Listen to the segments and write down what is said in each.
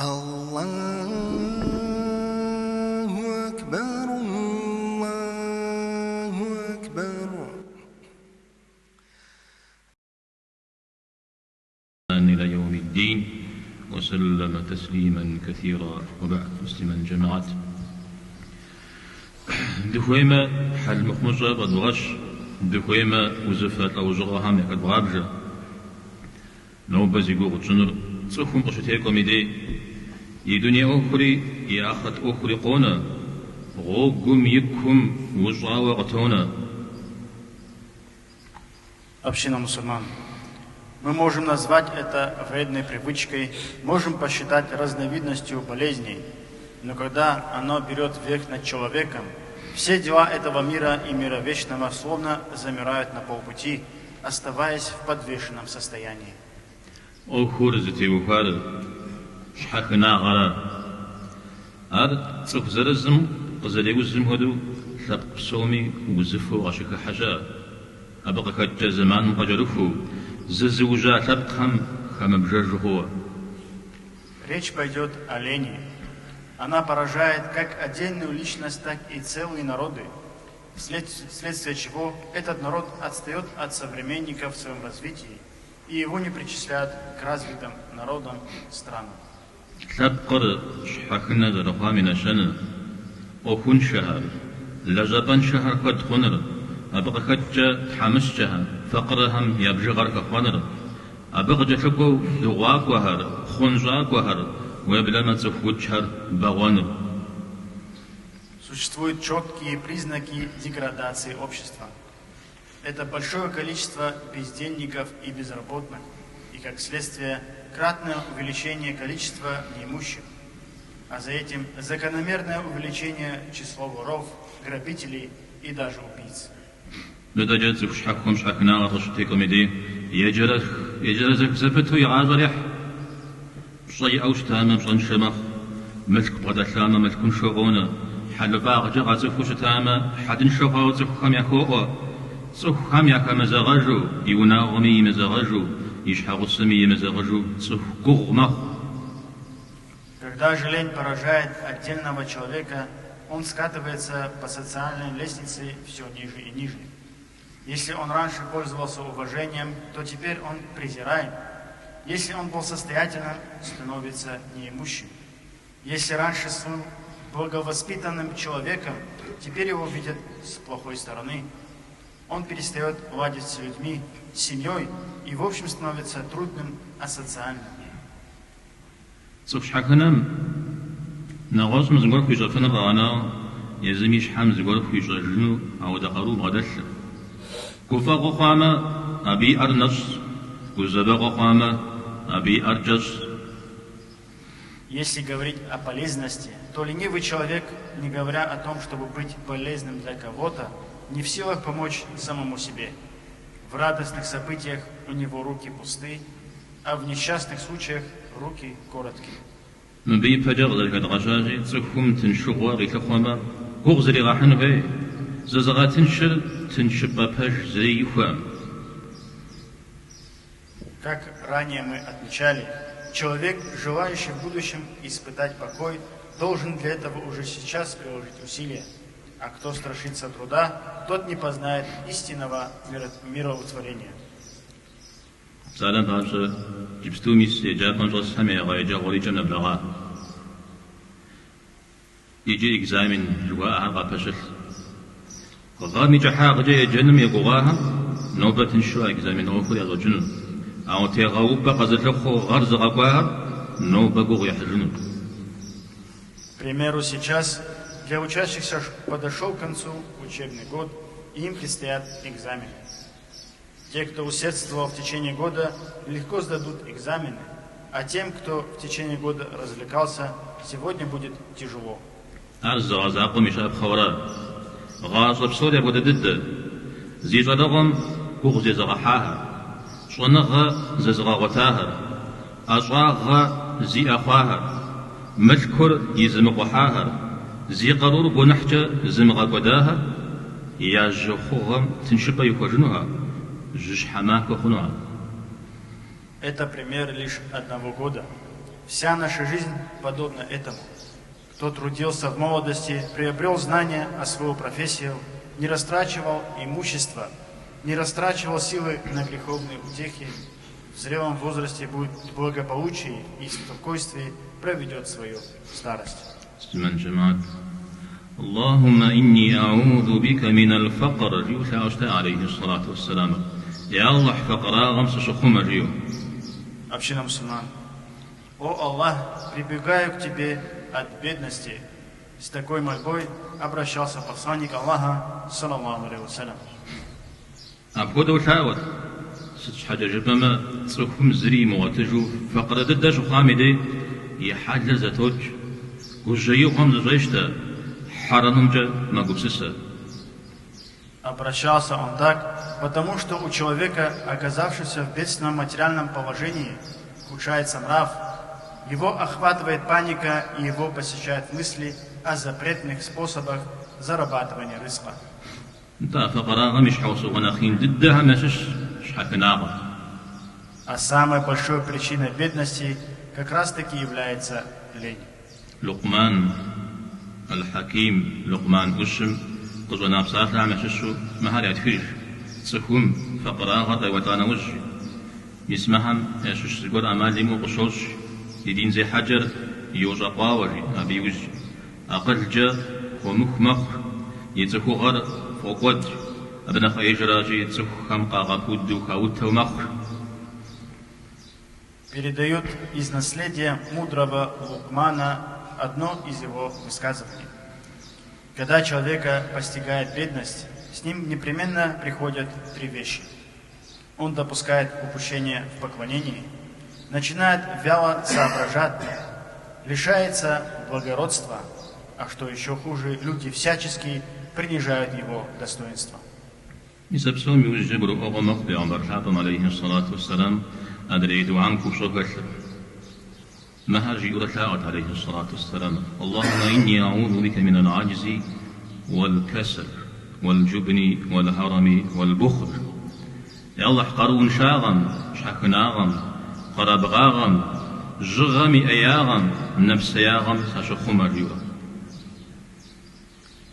الله أكبر الله أكبر. إلى يوم الدين وسلم تسليما كثيرا. وبعد مسلما جماعات دخويمة حل مخمجة قد بغش دخويمة وزفت أو جغاهم قد بغابجة نوبة زيقوغ جنر صفهم قشتيكم يدي يدنيا أخري يأخذ أخري قونا غوغم يكم وجعا وغتونا. Община мусульман. Мы можем назвать это вредной привычкой, можем посчитать разновидностью болезней, но когда оно берет верх над человеком, все дела этого мира и мира вечного словно замирают на полпути, оставаясь в подвешенном состоянии. شحكنا غرا أر صف زرزم قزلي وزم هدو ثب صومي وزفو عشك حجا أبقى كجا زمان مقجرفو ززوجا ثب خم بجرجهو. Речь пойдет о лени. Она поражает как отдельную личность, так и целые народы, вследствие чего этот народ отстает от современников в своем развитии, и его не причисляют к развитым народам странам. تبقر شحكنا ذرقا من الشن وكن شهر لجبن شهر قد خنر أبقى كجا تحمس جهر فقرهم يبجغر كخنر أبقى جفقو دغاك وهر خنجاك وهر ويبلما تفوت شهر بغنر. Существуют четкие признаки деградации общества. Это большое количество бездельников и безработных, и как следствие кратное увеличение количества неимущих, а за этим закономерное увеличение числа воров, грабителей и даже убийц. Когда же лень поражает отдельного человека, он скатывается по социальной лестнице все ниже и ниже. Если он раньше пользовался уважением, то теперь он презираем. Если он был состоятельным, становится неимущим. Если раньше был благовоспитанным человеком, теперь его видят с плохой стороны. Он перестает ладить с людьми, с семьей и в общем становится трудным, асоциальным. صفحكنا نغاز مزغور في جفنا غانا يزميش حمز زغور في جنو أو دقرو غدل كفاق قامة أبي أرنس وزبق قامة أبي أرجس. Если говорить о полезности, то ленивый человек, не говоря о том, чтобы быть полезным для кого-то, не в силах помочь самому себе. В радостных событиях у него руки пусты, а в несчастных случаях руки короткие. Как ранее мы отмечали, человек, желающий в будущем испытать покой, должен для этого уже сейчас приложить усилия. А кто страшится труда, тот не познает истинного мироутворения. سلام باشا جبستو ميسي جابان جلس همي غايجا غولي جمنا بلغا يجي إكزامين جواها غابشل غامي جحا غجا جنم يقوغاها نوبة تنشوا إكزامين غوفو يغو جنم أو تيغاوبا قزلخو غرز غاقواها نوبة قوغ يحجنم. К примеру, сейчас для учащихся подошел к концу учебный год, и им предстоят экзамены. Те, кто усердствовал в течение года, легко сдадут экзамены, а тем, кто в течение года развлекался, сегодня будет тяжело. Это пример лишь одного года. Вся наша жизнь подобна этому. Кто трудился в молодости, приобрел знания о свою профессию, не растрачивал имущество, не растрачивал силы на греховные утехи, в зрелом возрасте будет в благополучии и спокойствии проведет свою старость. اللهم إني أعوذ بك من الفقر يوسع عليه الصلاة والسلام يا الله فقراء غمس شخوم ريو. Община мусульман, о Аллах, прибегаю к Тебе от бедности. С такой мольбой обращался посланник Аллаха, саллаллаху алейхи вассалям. أبغى وشاور ست حاجة جبنا صخوم زري مواتجو فقر ضد شخامدي يحاجة زتوج وجيو هم زوجته حرنمجة ما قبسسه. Обращался он так, потому что у человека, оказавшегося в бедственном материальном положении, ухудшается нрав, его охватывает паника и его посещают мысли о запретных способах зарабатывания рызка. А самой большой причиной бедности как раз таки является лень. لقمان الحكيم لقمان قشم قزونا بصاحة عمششو مهاري أتفيش تسخوم فقراء غطا وطانا وجه يسمهم يشش سقود أمالي مو قشوش يدين زي حجر يوجا قاوري أبي وجه أقل جا ومخمخ يتسخو غر فوقود أبنا خيجراجي يتسخو خمقا غاكود وخاوت ومخ. Передают из наследия мудрого Лукмана одно из его высказываний. Когда человека постигает бедность, с ним непременно приходят три вещи. Он допускает упущение в поклонении, начинает вяло соображать, лишается благородства, а что еще хуже, люди всячески принижают его достоинство. أدريد عنك شغل مهاجي رشاعت عليه الصلاة والسلام اللهم إني أعوذ بك من العجز والكسل والجبن والهرم والبخل يا الله قرون شاغم شحكناغم قرابغاغم جغم أياغم نفس ياغم ساشخم الريوة.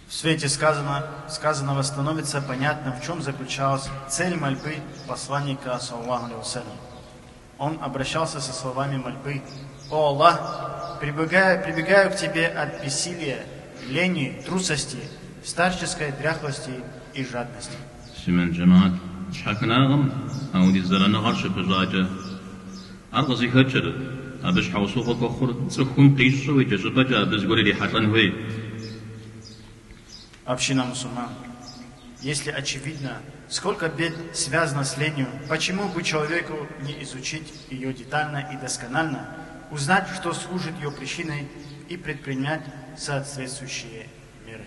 В свете сказанного становится понятно, в чем заключалась цель мольбы посланника, саллаллаху алейхи вассалям. Он обращался со словами мольбы: «О Аллах, прибегаю к Тебе от бессилия, лени, трусости, старческой дряхлости и жадности». سمن جماعة شحكناغم أو دي زرنا غرش بجاجة أرغزي هجر أبش حوصوك وخور تسخون قيشو ويججبجا بزغوري لي حسن هوي. Община мусульман, если очевидно, сколько бед связано с ленью, почему бы человеку не изучить ее детально и досконально, узнать, что служит ее причиной, и предпринять соответствующие меры.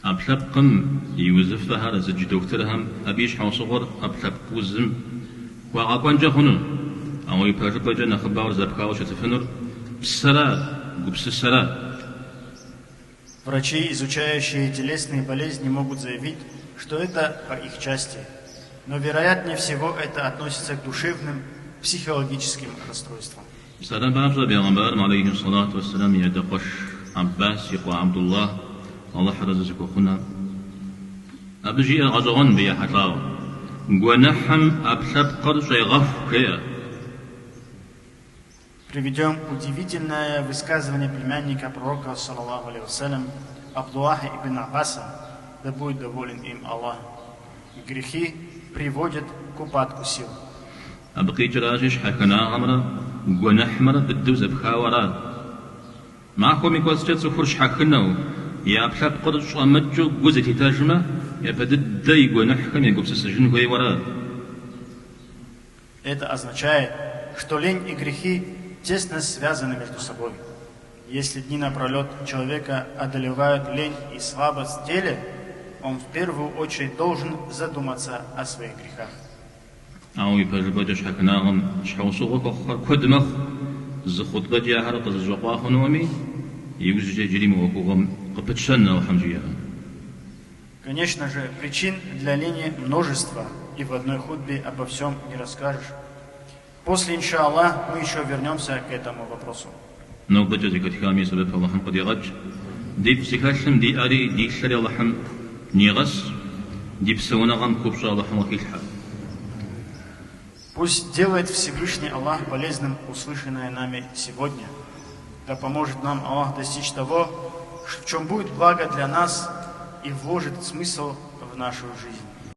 أبلغكم يوسف فهذا زج دكتورهم أبيش حوصغر أبلغ وزم وعقان جهنون أو يبرج بجنا خبار زبكاو شتفنر بسرعة وبسرعة. Врачи, изучающие телесные болезни, могут заявить, что это по их части. Но вероятнее всего это относится к душевным, психологическим расстройствам. الله حرزك وخنا أبجي غزغن بيا حتاو ونحم أبسط قرش غف كيا. Приведем удивительное высказывание племянника пророка, саллаллаху алейхи вассалям, Абдуллаха ибн Аббаса, да будет доволен им Аллах. Грехи приводят к упадку сил. أبقي جراجش حكنا غمرة ونحمر بالدوز بخاورا معكم يكوزجت سفرش حكناو يا أبسط قرش أمجو جوزتي تاجمة يا بدد دايق ونحكم يقوم سسجن هوي ورا. Это означает, что лень и грехи тесно связаны между собой. Если дни напролет человека одолевают лень и слабость в теле, он в первую очередь должен задуматься о своих грехах. أو يبرجش حكناهم شحوصوك وخر كدمخ زخط بدي أحرق الزقاق نومي يوزج جريم وقوم قبتشنا وحمجيها. Конечно же, причин для лени множество, и в одной хутбе обо всем не расскажешь. После, иншаллах, мы еще вернемся к этому вопросу. نو بجد كتكامي سبب الله قد يغج دي بسكاشم دي أري دي شري الله نيغس دي بسونا غم كوبشا الله وكيلها. Пусть делает Всевышний Аллах полезным услышанное нами сегодня. Да поможет нам Аллах достичь того, в чем будет благо для нас и вложит смысл в нашу жизнь.